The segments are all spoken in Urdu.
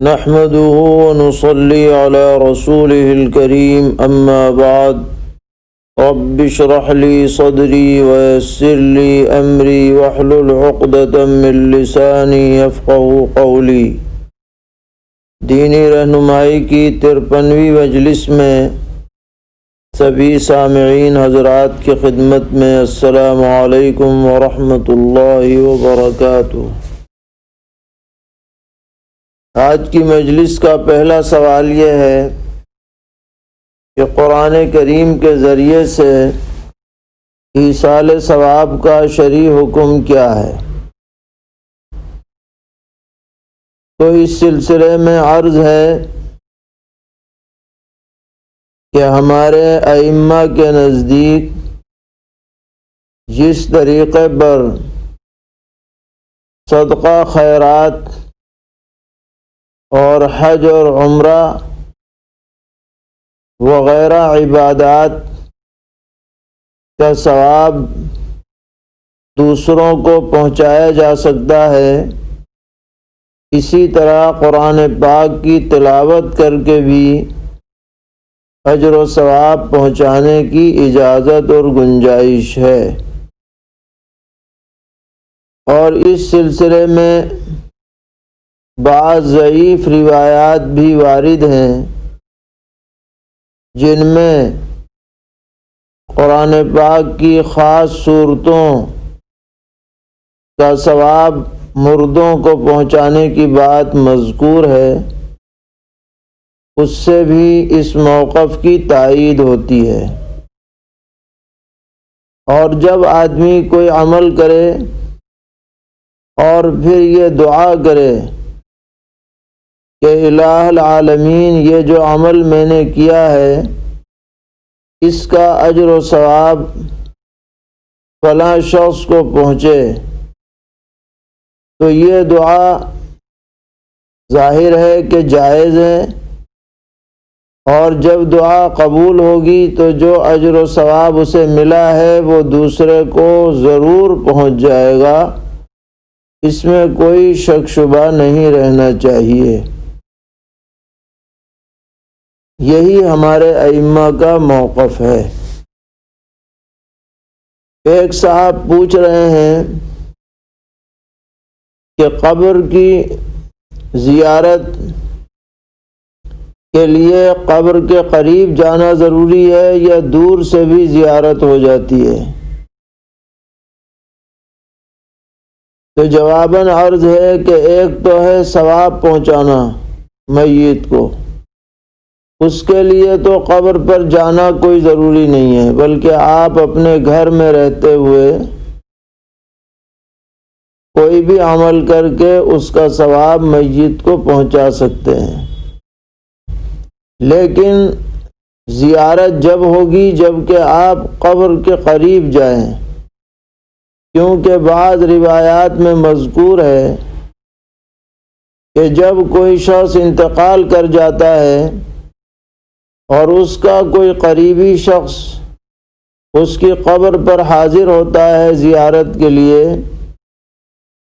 نحمده ونصلي على رسوله الكريم أما بعد رب اشرح لي صدري ويسر لي أمري واحلل عقدة من لساني يفقهوا قولي۔ دینی رہنمائی کی 53ویں مجلس میں سبھی سامعین حضرات کی خدمت میں السلام علیکم ورحمۃ اللہ وبرکاتہ۔ آج کی مجلس کا پہلا سوال یہ ہے کہ قرآن کریم کے ذریعے سے ایصال ثواب کا شرعی حکم کیا ہے؟ تو اس سلسلے میں عرض ہے کہ ہمارے ائمہ کے نزدیک جس طریقے پر صدقہ خیرات اور حج اور عمرہ وغیرہ عبادات کا ثواب دوسروں کو پہنچایا جا سکتا ہے، اسی طرح قرآن پاک کی تلاوت کر کے بھی اجر و ثواب پہنچانے کی اجازت اور گنجائش ہے۔ اور اس سلسلے میں بعض ضعیف روایات بھی وارد ہیں جن میں قرآن پاک کی خاص صورتوں کا ثواب مردوں کو پہنچانے کی بات مذکور ہے، اس سے بھی اس موقف کی تائید ہوتی ہے۔ اور جب آدمی کوئی عمل کرے اور پھر یہ دعا کرے کہ الہ العالمین یہ جو عمل میں نے کیا ہے اس کا اجر و ثواب فلاں شخص کو پہنچے، تو یہ دعا ظاہر ہے کہ جائز ہے، اور جب دعا قبول ہوگی تو جو اجر و ثواب اسے ملا ہے وہ دوسرے کو ضرور پہنچ جائے گا، اس میں کوئی شک شبہ نہیں رہنا چاہیے۔ یہی ہمارے ائمہ کا موقف ہے۔ ایک صاحب پوچھ رہے ہیں کہ قبر کی زیارت کے لیے قبر کے قریب جانا ضروری ہے یا دور سے بھی زیارت ہو جاتی ہے؟ تو جواباً عرض ہے کہ ایک تو ہے ثواب پہنچانا میت کو، اس کے لیے تو قبر پر جانا کوئی ضروری نہیں ہے، بلکہ آپ اپنے گھر میں رہتے ہوئے کوئی بھی عمل کر کے اس کا ثواب میت کو پہنچا سکتے ہیں۔ لیکن زیارت جب ہوگی جب کہ آپ قبر کے قریب جائیں، کیونکہ بعض روایات میں مذکور ہے کہ جب کوئی شخص انتقال کر جاتا ہے اور اس کا کوئی قریبی شخص اس کی قبر پر حاضر ہوتا ہے زیارت کے لیے،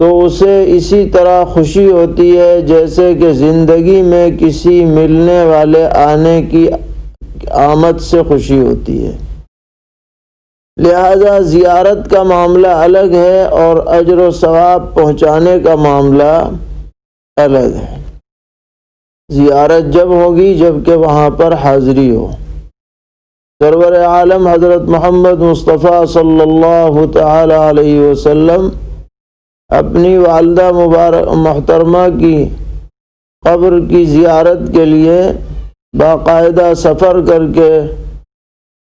تو اسے اسی طرح خوشی ہوتی ہے جیسے کہ زندگی میں کسی ملنے والے آنے کی آمد سے خوشی ہوتی ہے۔ لہذا زیارت کا معاملہ الگ ہے اور اجر و ثواب پہنچانے کا معاملہ الگ ہے۔ زیارت جب ہوگی جب کہ وہاں پر حاضری ہو۔ سرور عالم حضرت محمد مصطفیٰ صلی اللہ تعالی علیہ وسلم اپنی والدہ محترمہ کی قبر کی زیارت کے لیے باقاعدہ سفر کر کے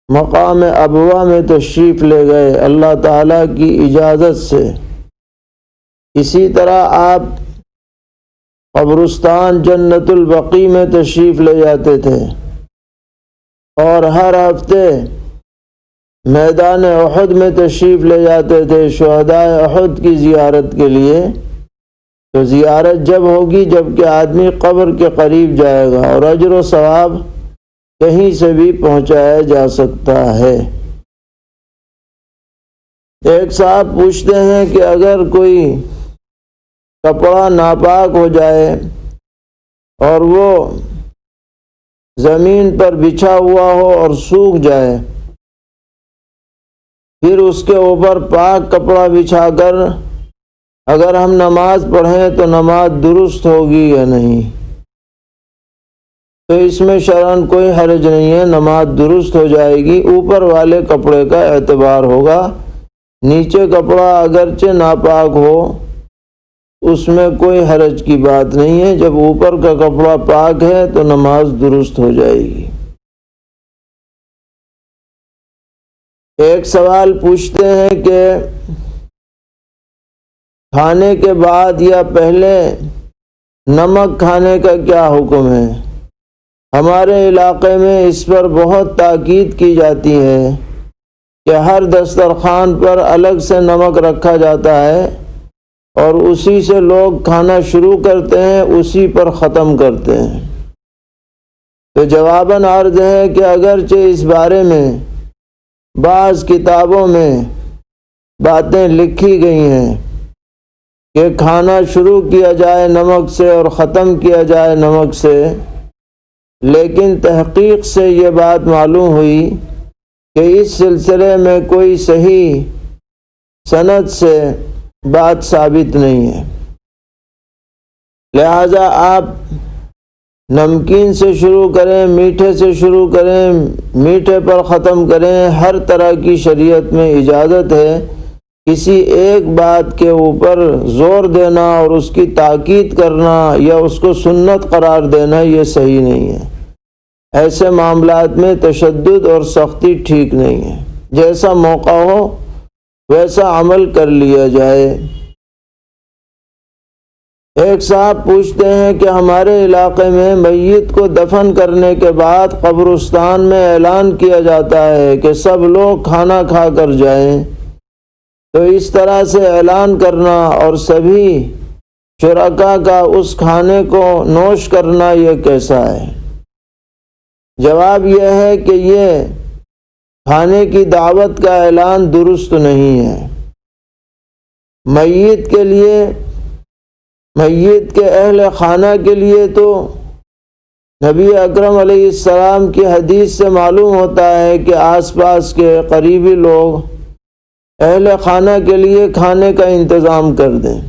مقام ابوا میں تشریف لے گئے اللہ تعالیٰ کی اجازت سے۔ اسی طرح آپ قبرستان جنت البقیع میں تشریف لے جاتے تھے، اور ہر ہفتے میدان احد میں تشریف لے جاتے تھے شہدائے احد کی زیارت کے لیے۔ تو زیارت جب ہوگی جب کہ آدمی قبر کے قریب جائے گا، اور اجر و ثواب کہیں سے بھی پہنچایا جا سکتا ہے۔ ایک صاحب پوچھتے ہیں کہ اگر کوئی کپڑا ناپاک ہو جائے اور وہ زمین پر بچھا ہوا ہو اور سوکھ جائے، پھر اس کے اوپر پاک کپڑا بچھا کر اگر ہم نماز پڑھیں تو نماز درست ہوگی یا نہیں؟ تو اس میں شرعاً کوئی حرج نہیں ہے، نماز درست ہو جائے گی، اوپر والے کپڑے کا اعتبار ہوگا۔ نیچے کپڑا اگرچہ ناپاک ہو اس میں کوئی حرج کی بات نہیں ہے، جب اوپر کا کپڑا پاک ہے تو نماز درست ہو جائے گی۔ ایک سوال پوچھتے ہیں کہ کھانے کے بعد یا پہلے نمک کھانے کا کیا حکم ہے؟ ہمارے علاقے میں اس پر بہت تاکید کی جاتی ہے کہ ہر دسترخوان پر الگ سے نمک رکھا جاتا ہے اور اسی سے لوگ کھانا شروع کرتے ہیں، اسی پر ختم کرتے ہیں۔ تو جواباً عرض ہے کہ اگرچہ اس بارے میں بعض کتابوں میں باتیں لکھی گئی ہیں کہ کھانا شروع کیا جائے نمک سے اور ختم کیا جائے نمک سے، لیکن تحقیق سے یہ بات معلوم ہوئی کہ اس سلسلے میں کوئی صحیح سند سے بات ثابت نہیں ہے۔ لہذا آپ نمکین سے شروع کریں، میٹھے سے شروع کریں، میٹھے پر ختم کریں، ہر طرح کی شریعت میں اجازت ہے۔ کسی ایک بات کے اوپر زور دینا اور اس کی تاکید کرنا یا اس کو سنت قرار دینا یہ صحیح نہیں ہے۔ ایسے معاملات میں تشدد اور سختی ٹھیک نہیں ہے، جیسا موقع ہو ویسا عمل کر لیا جائے۔ ایک صاحب پوچھتے ہیں کہ ہمارے علاقے میں میت کو دفن کرنے کے بعد قبرستان میں اعلان کیا جاتا ہے کہ سب لوگ کھانا کھا کر جائیں، تو اس طرح سے اعلان کرنا اور سبھی شرکاء کا اس کھانے کو نوش کرنا یہ کیسا ہے؟ جواب یہ ہے کہ یہ کھانے کی دعوت کا اعلان درست نہیں ہے۔ میت کے لیے، میت کے اہل خانہ کے لیے تو نبی اکرم علیہ السلام کی حدیث سے معلوم ہوتا ہے کہ آس پاس کے قریبی لوگ اہل خانہ کے لیے کھانے کا انتظام کر دیں،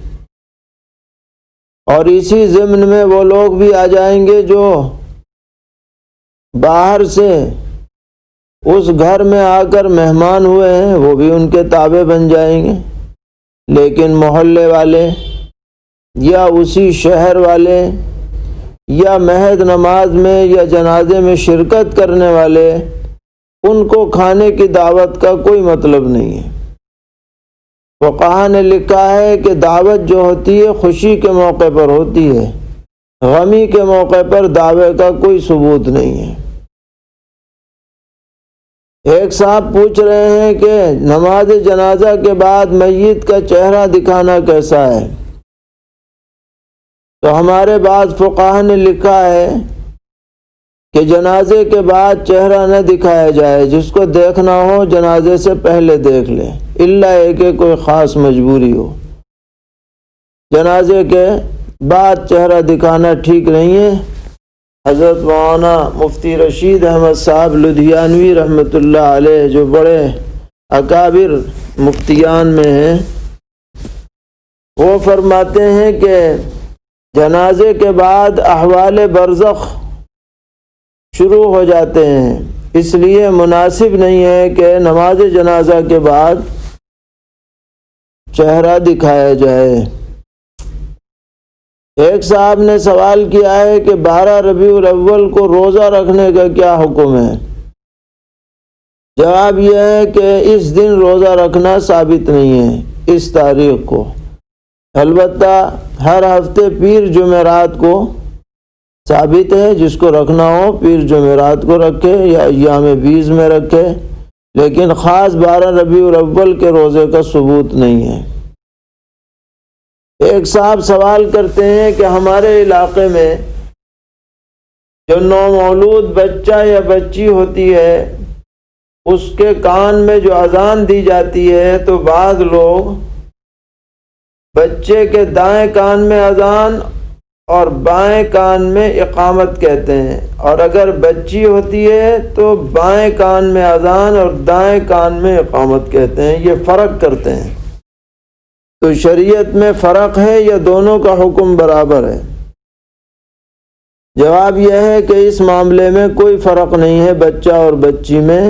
اور اسی ضمن میں وہ لوگ بھی آ جائیں گے جو باہر سے اس گھر میں آ کر مہمان ہوئے ہیں، وہ بھی ان کے تابع بن جائیں گے۔ لیکن محلے والے یا اسی شہر والے یا مہد نماز میں یا جنازے میں شرکت کرنے والے، ان کو کھانے کی دعوت کا کوئی مطلب نہیں ہے۔ فقہاء نے لکھا ہے کہ دعوت جو ہوتی ہے خوشی کے موقع پر ہوتی ہے، غمی کے موقع پر دعوے کا کوئی ثبوت نہیں ہے۔ ایک صاحب پوچھ رہے ہیں کہ نماز جنازہ کے بعد میت کا چہرہ دکھانا کیسا ہے؟ تو ہمارے بعض فقہاء نے لکھا ہے کہ جنازے کے بعد چہرہ نہ دکھایا جائے، جس کو دیکھنا ہو جنازے سے پہلے دیکھ لے، الا ہے کہ کوئی خاص مجبوری ہو۔ جنازے کے بعد چہرہ دکھانا ٹھیک نہیں ہے۔ حضرت مولانا مفتی رشید احمد صاحب لدھیانوی رحمۃ اللہ علیہ، جو بڑے اکابر مفتیان میں ہیں، وہ فرماتے ہیں کہ جنازے کے بعد احوال برزخ شروع ہو جاتے ہیں، اس لیے مناسب نہیں ہے کہ نماز جنازہ کے بعد چہرہ دکھایا جائے۔ ایک صاحب نے سوال کیا ہے کہ 12 ربیع الاول کو روزہ رکھنے کا کیا حکم ہے؟ جواب یہ ہے کہ اس دن روزہ رکھنا ثابت نہیں ہے، اس تاریخ کو۔ البتہ ہر ہفتے پیر جمعرات کو ثابت ہے، جس کو رکھنا ہو پیر جمعرات کو رکھے یا ایام بیز میں رکھے، لیکن خاص 12 ربیع الاول کے روزے کا ثبوت نہیں ہے۔ ایک صاحب سوال کرتے ہیں کہ ہمارے علاقے میں جو نومولود بچہ یا بچی ہوتی ہے، اس کے کان میں جو اذان دی جاتی ہے، تو بعض لوگ بچے کے دائیں کان میں اذان اور بائیں کان میں اقامت کہتے ہیں، اور اگر بچی ہوتی ہے تو بائیں کان میں اذان اور دائیں کان میں اقامت کہتے ہیں۔ یہ فرق کرتے ہیں۔ تو شریعت میں فرق ہے یا دونوں کا حکم برابر ہے؟ جواب یہ ہے کہ اس معاملے میں کوئی فرق نہیں ہے بچہ اور بچی میں،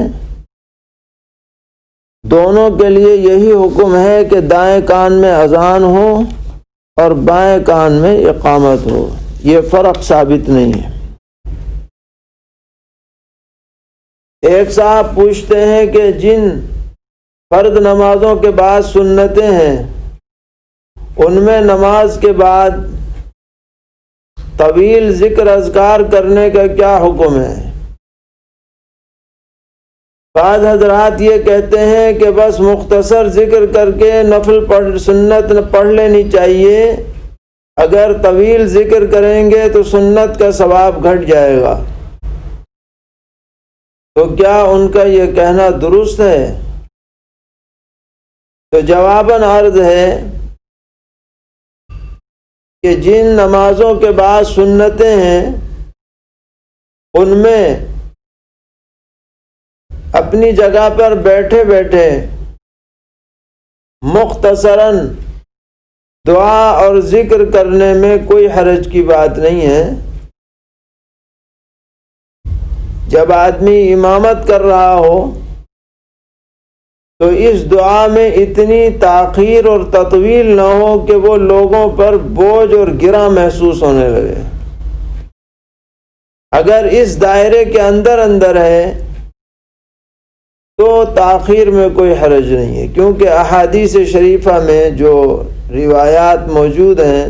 دونوں کے لیے یہی حکم ہے کہ دائیں کان میں اذان ہو اور بائیں کان میں اقامت ہو، یہ فرق ثابت نہیں ہے۔ ایک صاحب پوچھتے ہیں کہ جن فرض نمازوں کے بعد سنتیں ہیں ان میں نماز کے بعد طویل ذکر اذکار کرنے کا کیا حکم ہے؟ بعض حضرات یہ کہتے ہیں کہ بس مختصر ذکر کر کے سنت پڑھ لینی چاہیے، اگر طویل ذکر کریں گے تو سنت کا ثواب گھٹ جائے گا۔ تو کیا ان کا یہ کہنا درست ہے؟ تو جواباً عرض ہے کہ جن نمازوں کے بعد سنتیں ہیں ان میں اپنی جگہ پر بیٹھے بیٹھے مختصراً دعا اور ذکر کرنے میں کوئی حرج کی بات نہیں ہے۔ جب آدمی امامت کر رہا ہو تو اس دعا میں اتنی تاخیر اور تطویل نہ ہو کہ وہ لوگوں پر بوجھ اور گراں محسوس ہونے لگے۔ اگر اس دائرے کے اندر ہے تو تاخیر میں کوئی حرج نہیں ہے، کیونکہ احادیث شریفہ میں جو روایات موجود ہیں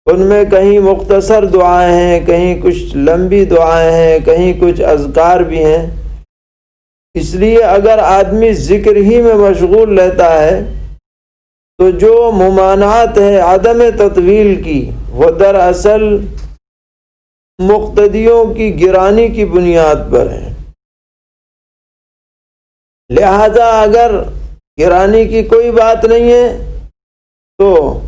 ان میں کہیں مختصر دعائیں ہیں، کہیں کچھ لمبی دعائیں ہیں، کہیں کچھ اذکار بھی ہیں۔ اس لیے اگر آدمی ذکر ہی میں مشغول رہتا ہے تو جو ممانعت ہے عدم تطویل کی وہ دراصل مقتدیوں کی گرانی کی بنیاد پر ہے۔ لہذا اگر گرانی کی کوئی بات نہیں ہے تو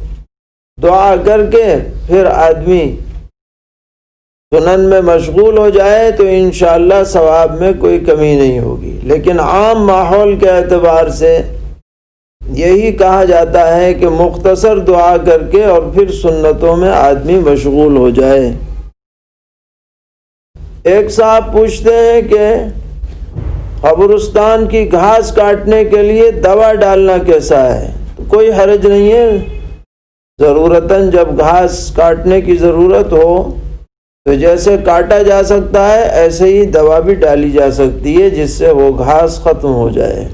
دعا کر کے پھر آدمی سنن میں مشغول ہو جائے تو انشاءاللہ ثواب میں کوئی کمی نہیں ہوگی۔ لیکن عام ماحول کے اعتبار سے یہی کہا جاتا ہے کہ مختصر دعا کر کے اور پھر سنتوں میں آدمی مشغول ہو جائے۔ ایک صاحب پوچھتے ہیں کہ قبرستان کی گھاس کاٹنے کے لیے دوا ڈالنا کیسا ہے؟ تو کوئی حرج نہیں ہے، ضرورتاً جب گھاس کاٹنے کی ضرورت ہو تو جیسے کاٹا جا سکتا ہے ایسے ہی دوا بھی ڈالی جا سکتی ہے جس سے وہ گھاس ختم ہو جائے۔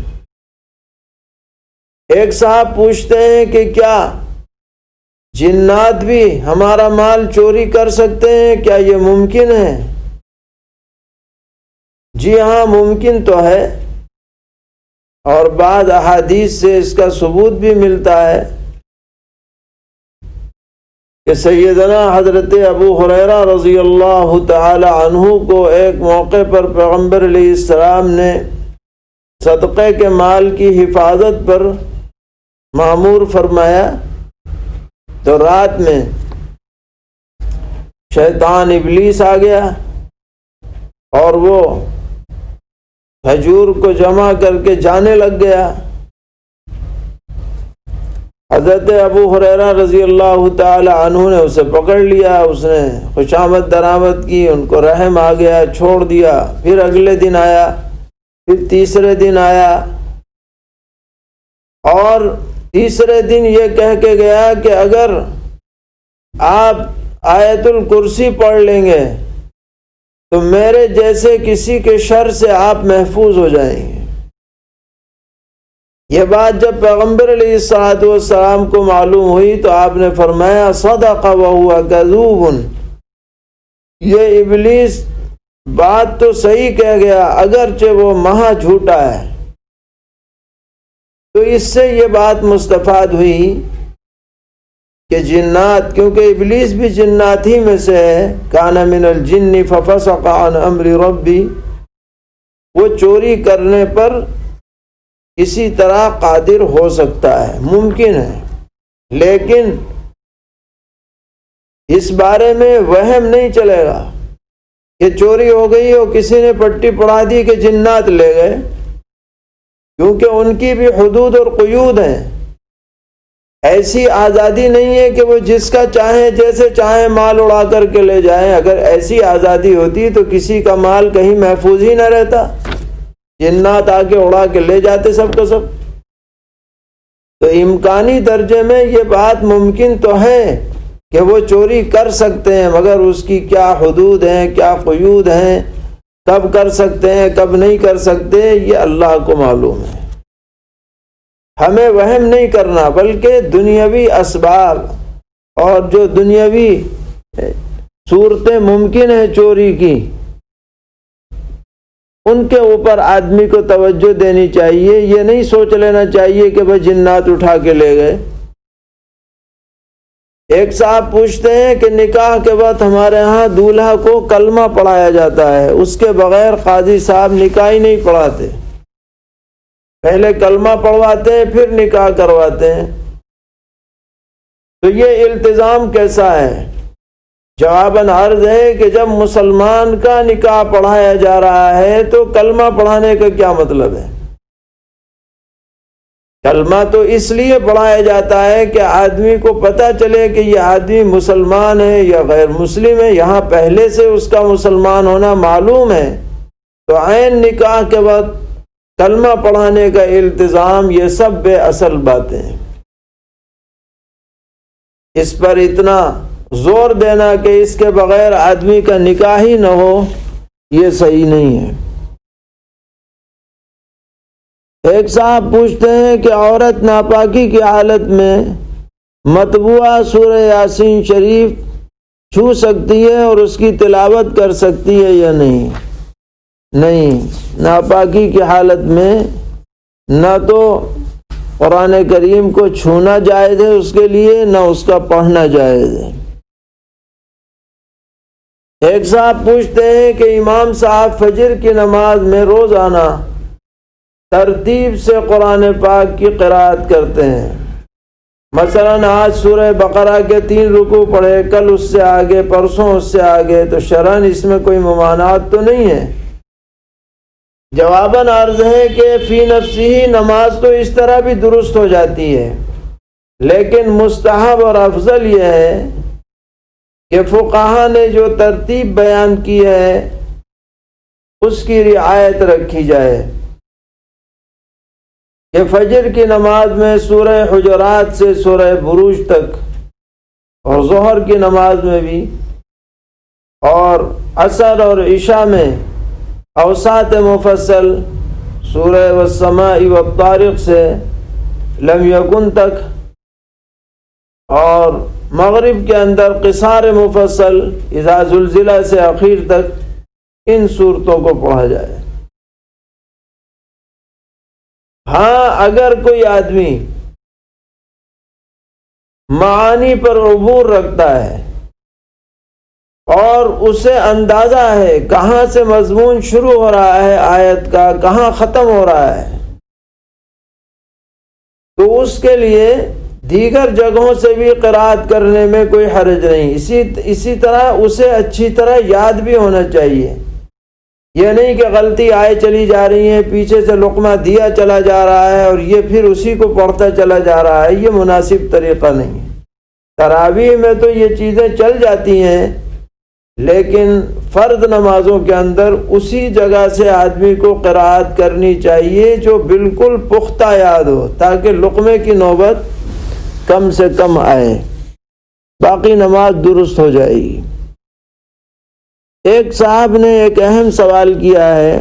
ایک صاحب پوچھتے ہیں کہ کیا جنات بھی ہمارا مال چوری کر سکتے ہیں؟ کیا یہ ممکن ہے؟ جی ہاں، ممکن تو ہے، اور بعض احادیث سے اس کا ثبوت بھی ملتا ہے کہ سیدنا حضرت ابو ہریرہ رضی اللہ تعالی عنہ کو ایک موقع پر پیغمبر علیہ السلام نے صدقے کے مال کی حفاظت پر مأمور فرمایا، تو رات میں شیطان ابلیس آ گیا اور وہ کھجور کو جمع کر کے جانے لگ گیا۔ حضرت ابو ہریرہ رضی اللہ تعالی عنہ نے اسے پکڑ لیا، اس نے خوشامد درآمد کی، ان کو رحم آ گیا، چھوڑ دیا۔ پھر اگلے دن آیا، پھر تیسرے دن آیا، اور تیسرے دن یہ کہہ کے گیا کہ اگر آپ آیت الکرسی پڑھ لیں گے تو میرے جیسے کسی کے شر سے آپ محفوظ ہو جائیں گے۔ یہ بات جب پیغمبر علیہ الصلوۃ والسلام کو معلوم ہوئی تو آپ نے فرمایا صدق وہو کذوب، یہ ابلیس بات تو صحیح کہہ گیا اگرچہ وہ مہا جھوٹا ہے۔ تو اس سے یہ بات مستفاد ہوئی کہ جنات، کیونکہ ابلیس بھی جنات ہی میں سے ہے، کان من الجن ففسق عن امر ربی، وہ چوری کرنے پر اسی طرح قادر ہو سکتا ہے، ممکن ہے، لیکن اس بارے میں وہم نہیں چلے گا کہ چوری ہو گئی اور کسی نے پٹی پڑھا دی کہ جنات لے گئے، کیونکہ ان کی بھی حدود اور قیود ہیں۔ ایسی آزادی نہیں ہے کہ وہ جس کا چاہیں جیسے چاہیں مال اڑا کر کے لے جائیں۔ اگر ایسی آزادی ہوتی تو کسی کا مال کہیں محفوظ ہی نہ رہتا، جنات آ کے اڑا کے لے جاتے سب کا سب۔ تو امکانی درجے میں یہ بات ممکن تو ہے کہ وہ چوری کر سکتے ہیں، مگر اس کی کیا حدود ہیں، کیا قیود ہیں، کب کر سکتے ہیں کب نہیں کر سکتے، یہ اللہ کو معلوم ہے۔ ہمیں وہم نہیں کرنا، بلکہ دنیاوی اسباب اور جو دنیاوی صورتیں ممکن ہیں چوری کی، ان کے اوپر آدمی کو توجہ دینی چاہیے۔ یہ نہیں سوچ لینا چاہیے کہ بھئی جنات اٹھا کے لے گئے۔ ایک صاحب پوچھتے ہیں کہ نکاح کے وقت ہمارے ہاں دولہا کو کلمہ پڑھایا جاتا ہے، اس کے بغیر قاضی صاحب نکاح ہی نہیں پڑھاتے، پہلے کلمہ پڑھواتے ہیں پھر نکاح کرواتے ہیں، تو یہ التزام کیسا ہے؟ جواباً عرض ہے کہ جب مسلمان کا نکاح پڑھایا جا رہا ہے تو کلمہ پڑھانے کا کیا مطلب ہے؟ کلمہ تو اس لیے پڑھایا جاتا ہے کہ آدمی کو پتہ چلے کہ یہ آدمی مسلمان ہے یا غیر مسلم ہے، یہاں پہلے سے اس کا مسلمان ہونا معلوم ہے، تو عین نکاح کے وقت کلمہ پڑھانے کا التزام، یہ سب بے اصل باتیں ہیں۔ اس پر اتنا زور دینا کہ اس کے بغیر آدمی کا نکاح ہی نہ ہو، یہ صحیح نہیں ہے۔ ایک صاحب پوچھتے ہیں کہ عورت ناپاکی کی حالت میں مطبوعہ سورہ یاسین شریف چھو سکتی ہے اور اس کی تلاوت کر سکتی ہے یا نہیں؟ نہیں، ناپاکی کی حالت میں نہ تو قرآن کریم کو چھونا جائز ہے اس کے لیے، نہ اس کا پڑھنا جائز ہے۔ ایک صاحب پوچھتے ہیں کہ امام صاحب فجر کی نماز میں روزانہ ترتیب سے قرآن پاک کی قرأت کرتے ہیں، مثلاً آج سورہ بقرہ کے 3 رکوع پڑھے، کل اس سے آگے، پرسوں اس سے آگے، تو شرعاً اس میں کوئی ممانعت تو نہیں ہے؟ جواباً عرض ہے کہ فی نفسی ہی نماز تو اس طرح بھی درست ہو جاتی ہے، لیکن مستحب اور افضل یہ ہے کہ فقہا نے جو ترتیب بیان کی ہے اس کی رعایت رکھی جائے، کہ فجر کی نماز میں سورہ حجرات سے سورہ بروج تک، اور ظہر کی نماز میں بھی، اور عصر اور عشاء میں اوساط مفصل سورہ والسماء والطارق سے لم یکن تک، اور مغرب کے اندر قصار مفصل اذا زلزلہ سے اخیر تک، ان صورتوں کو پڑھا جائے۔ ہاں، اگر کوئی آدمی معانی پر عبور رکھتا ہے اور اسے اندازہ ہے کہاں سے مضمون شروع ہو رہا ہے آیت کا، کہاں ختم ہو رہا ہے، تو اس کے لیے دیگر جگہوں سے بھی قرأت کرنے میں کوئی حرج نہیں۔ اسی طرح اسے اچھی طرح یاد بھی ہونا چاہیے، یہ نہیں کہ غلطی آئے چلی جا رہی ہیں، پیچھے سے لقمہ دیا چلا جا رہا ہے اور یہ پھر اسی کو پڑھتا چلا جا رہا ہے، یہ مناسب طریقہ نہیں ہے۔ تراویح میں تو یہ چیزیں چل جاتی ہیں، لیکن فرض نمازوں کے اندر اسی جگہ سے آدمی کو قرأت کرنی چاہیے جو بالکل پختہ یاد ہو، تاکہ لقمے کی نوبت کم سے کم آئے، باقی نماز درست ہو جائے گی۔ ایک صاحب نے ایک اہم سوال کیا ہے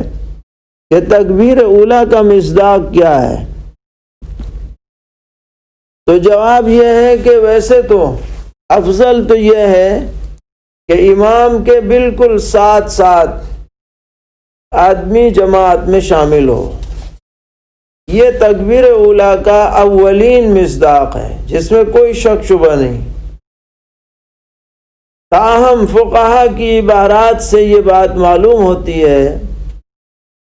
کہ تکبیر اولیٰ کا مصداق کیا ہے؟ تو جواب یہ ہے کہ ویسے تو افضل تو یہ ہے کہ امام کے بالکل ساتھ ساتھ آدمی جماعت میں شامل ہو، یہ تکبیر اولیٰ کا اولین مصداق ہے، جس میں کوئی شک شبہ نہیں۔ تاہم فقہا کی عبارات سے یہ بات معلوم ہوتی ہے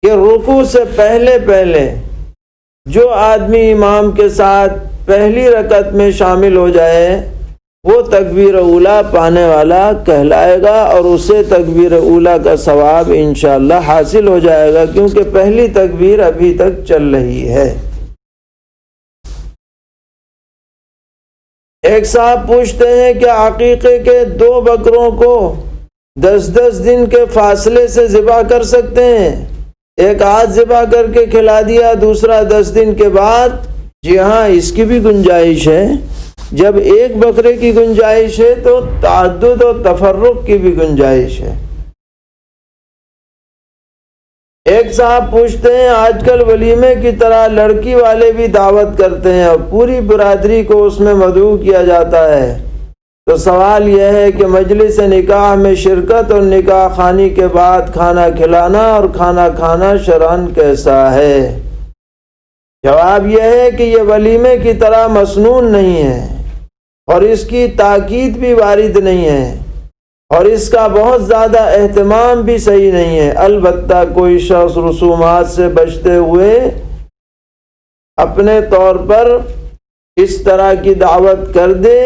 کہ رکوع سے پہلے پہلے جو آدمی امام کے ساتھ پہلی رکعت میں شامل ہو جائے وہ تکبیر اولیٰ پانے والا کہلائے گا، اور اسے تکبیر اولیٰ کا ثواب انشاءاللہ حاصل ہو جائے گا، کیونکہ پہلی تکبیر ابھی تک چل رہی ہے۔ ایک صاحب پوچھتے ہیں کہ عقیقے کے 2 بکروں کو 10 دن کے فاصلے سے ذبح کر سکتے ہیں؟ ایک آج ذبح کر کے کھلا دیا، دوسرا 10 دن کے بعد؟ جی ہاں، اس کی بھی گنجائش ہے۔ جب ایک بکرے کی گنجائش ہے تو تعدد و تفرق کی بھی گنجائش ہے۔ ایک صاحب پوچھتے ہیں آج کل ولیمے کی طرح لڑکی والے بھی دعوت کرتے ہیں اور پوری برادری کو اس میں مدعو کیا جاتا ہے، تو سوال یہ ہے کہ مجلس نکاح میں شرکت اور نکاح خوانی کے بعد کھانا کھلانا اور کھانا کھانا شرعاً کیسا ہے؟ جواب یہ ہے کہ یہ ولیمے کی طرح مسنون نہیں ہے، اور اس کی تاکید بھی وارد نہیں ہے، اور اس کا بہت زیادہ اہتمام بھی صحیح نہیں ہے۔ البتہ کوئی شخص رسومات سے بچتے ہوئے اپنے طور پر اس طرح کی دعوت کر دے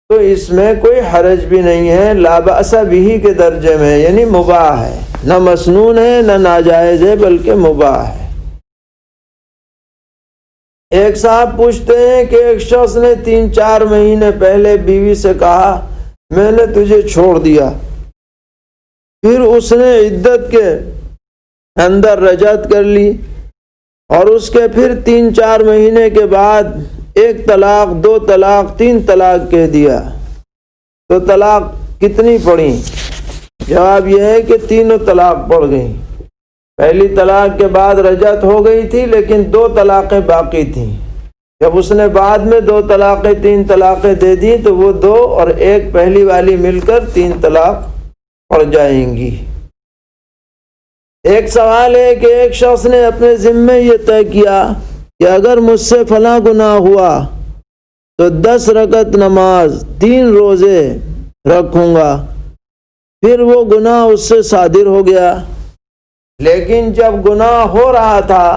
تو اس میں کوئی حرج بھی نہیں ہے، لا بأس بہ کے درجے میں، یعنی مباح ہے، نہ مسنون ہے نہ ناجائز ہے، بلکہ مباح ہے۔ ایک صاحب پوچھتے ہیں کہ ایک شخص نے 3-4 مہینے پہلے بیوی سے کہا میں نے تجھے چھوڑ دیا، پھر اس نے عدت کے اندر رجعت کر لی، اور اس کے پھر 3-4 مہینے کے بعد 1 طلاق 2 طلاق 3 طلاق کہہ دیا، تو طلاق کتنی پڑی؟ جواب یہ ہے کہ 3 طلاق پڑ گئیں۔ پہلی طلاق کے بعد رجعت ہو گئی تھی، لیکن 2 طلاقیں باقی تھیں۔ جب اس نے بعد میں 2 طلاقیں 3 طلاقیں دے دیں تو وہ 2 اور 1 پہلی والی مل کر 3 طلاق پڑ جائیں گی۔ ایک سوال ہے کہ ایک شخص نے اپنے ذمے یہ طے کیا کہ اگر مجھ سے فلاں گناہ ہوا تو 10 رکعت نماز 3 روزے رکھوں گا، پھر وہ گناہ اس سے صادر ہو گیا، لیکن جب گناہ ہو رہا تھا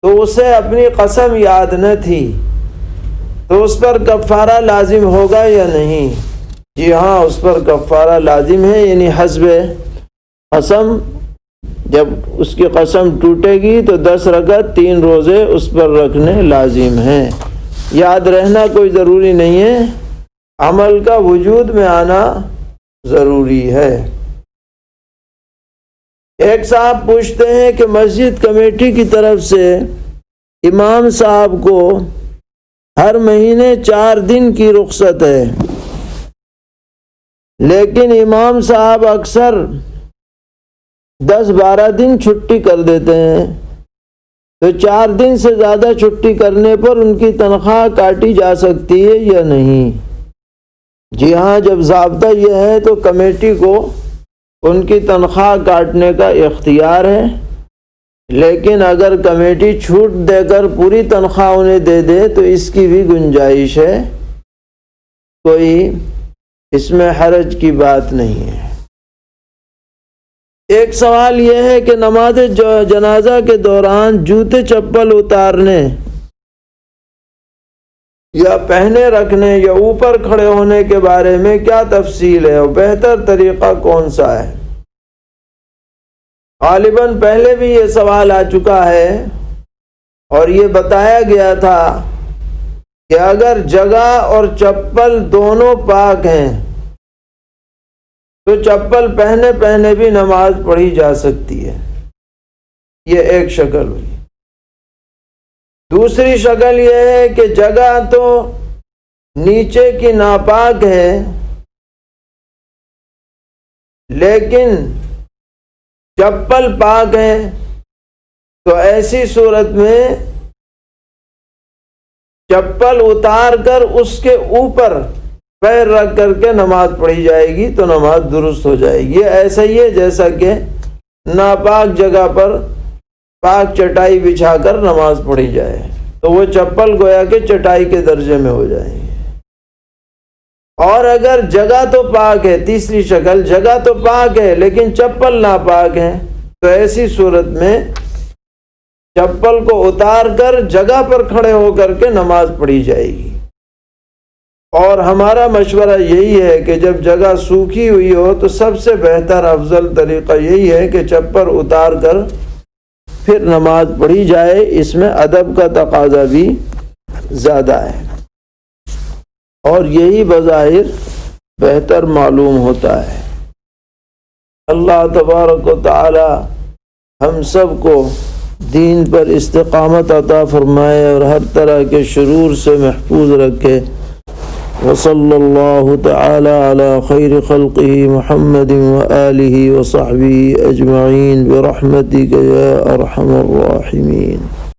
تو اسے اپنی قسم یاد نہ تھی، تو اس پر کفارہ لازم ہوگا یا نہیں؟ جی ہاں، اس پر کفارہ لازم ہے، یعنی حسب قسم، جب اس کی قسم ٹوٹے گی تو 10 رکعت 3 روزے اس پر رکھنے لازم ہیں۔ یاد رہنا کوئی ضروری نہیں ہے، عمل کا وجود میں آنا ضروری ہے۔ ایک صاحب پوچھتے ہیں کہ مسجد کمیٹی کی طرف سے امام صاحب کو ہر مہینے 4 دن کی رخصت ہے، لیکن امام صاحب اکثر 10-12 دن چھٹی کر دیتے ہیں، تو 4 دن سے زیادہ چھٹی کرنے پر ان کی تنخواہ کاٹی جا سکتی ہے یا نہیں؟ جی ہاں، جب ضابطہ یہ ہے تو کمیٹی کو ان کی تنخواہ کاٹنے کا اختیار ہے، لیکن اگر کمیٹی چھوٹ دے کر پوری تنخواہ انہیں دے دے تو اس کی بھی گنجائش ہے، کوئی اس میں حرج کی بات نہیں ہے۔ ایک سوال یہ ہے کہ نماز جنازہ کے دوران جوتے چپل اتارنے یا پہنے رکھنے یا اوپر کھڑے ہونے کے بارے میں کیا تفصیل ہے اور بہتر طریقہ کون سا ہے؟ غالباً پہلے بھی یہ سوال آ چکا ہے، اور یہ بتایا گیا تھا کہ اگر جگہ اور چپل دونوں پاک ہیں تو چپل پہنے بھی نماز پڑھی جا سکتی ہے۔ یہ ایک شکل ہوئی۔ دوسری شکل یہ ہے کہ جگہ تو نیچے کی ناپاک ہے، لیکن چپل پاک ہے، تو ایسی صورت میں چپل اتار کر اس کے اوپر پیر رکھ کر کے نماز پڑھی جائے گی تو نماز درست ہو جائے گی۔ یہ ایسا ہی ہے جیسا کہ ناپاک جگہ پر پاک چٹائی بچھا کر نماز پڑھی جائے، تو وہ چپل گویا کہ چٹائی کے درجے میں ہو جائیں گے۔ اور اگر جگہ تو پاک ہے، تیسری شکل، جگہ تو پاک ہے لیکن چپل ناپاک ہے، تو ایسی صورت میں چپل کو اتار کر جگہ پر کھڑے ہو کر کے نماز پڑھی جائے گی۔ اور ہمارا مشورہ یہی ہے کہ جب جگہ سوکھی ہوئی ہو تو سب سے بہتر افضل طریقہ یہی ہے کہ چپل اتار کر پھر نماز پڑھی جائے، اس میں ادب کا تقاضا بھی زیادہ ہے اور یہی بظاہر بہتر معلوم ہوتا ہے۔ اللہ تبارک و تعالی ہم سب کو دین پر استقامت عطا فرمائے اور ہر طرح کے شرور سے محفوظ رکھے۔ وصلی اللہ تعالی علی خیر خلقہ محمد وآلہ وصحبہ اجمعین برحمتک یا ارحم الراحمین۔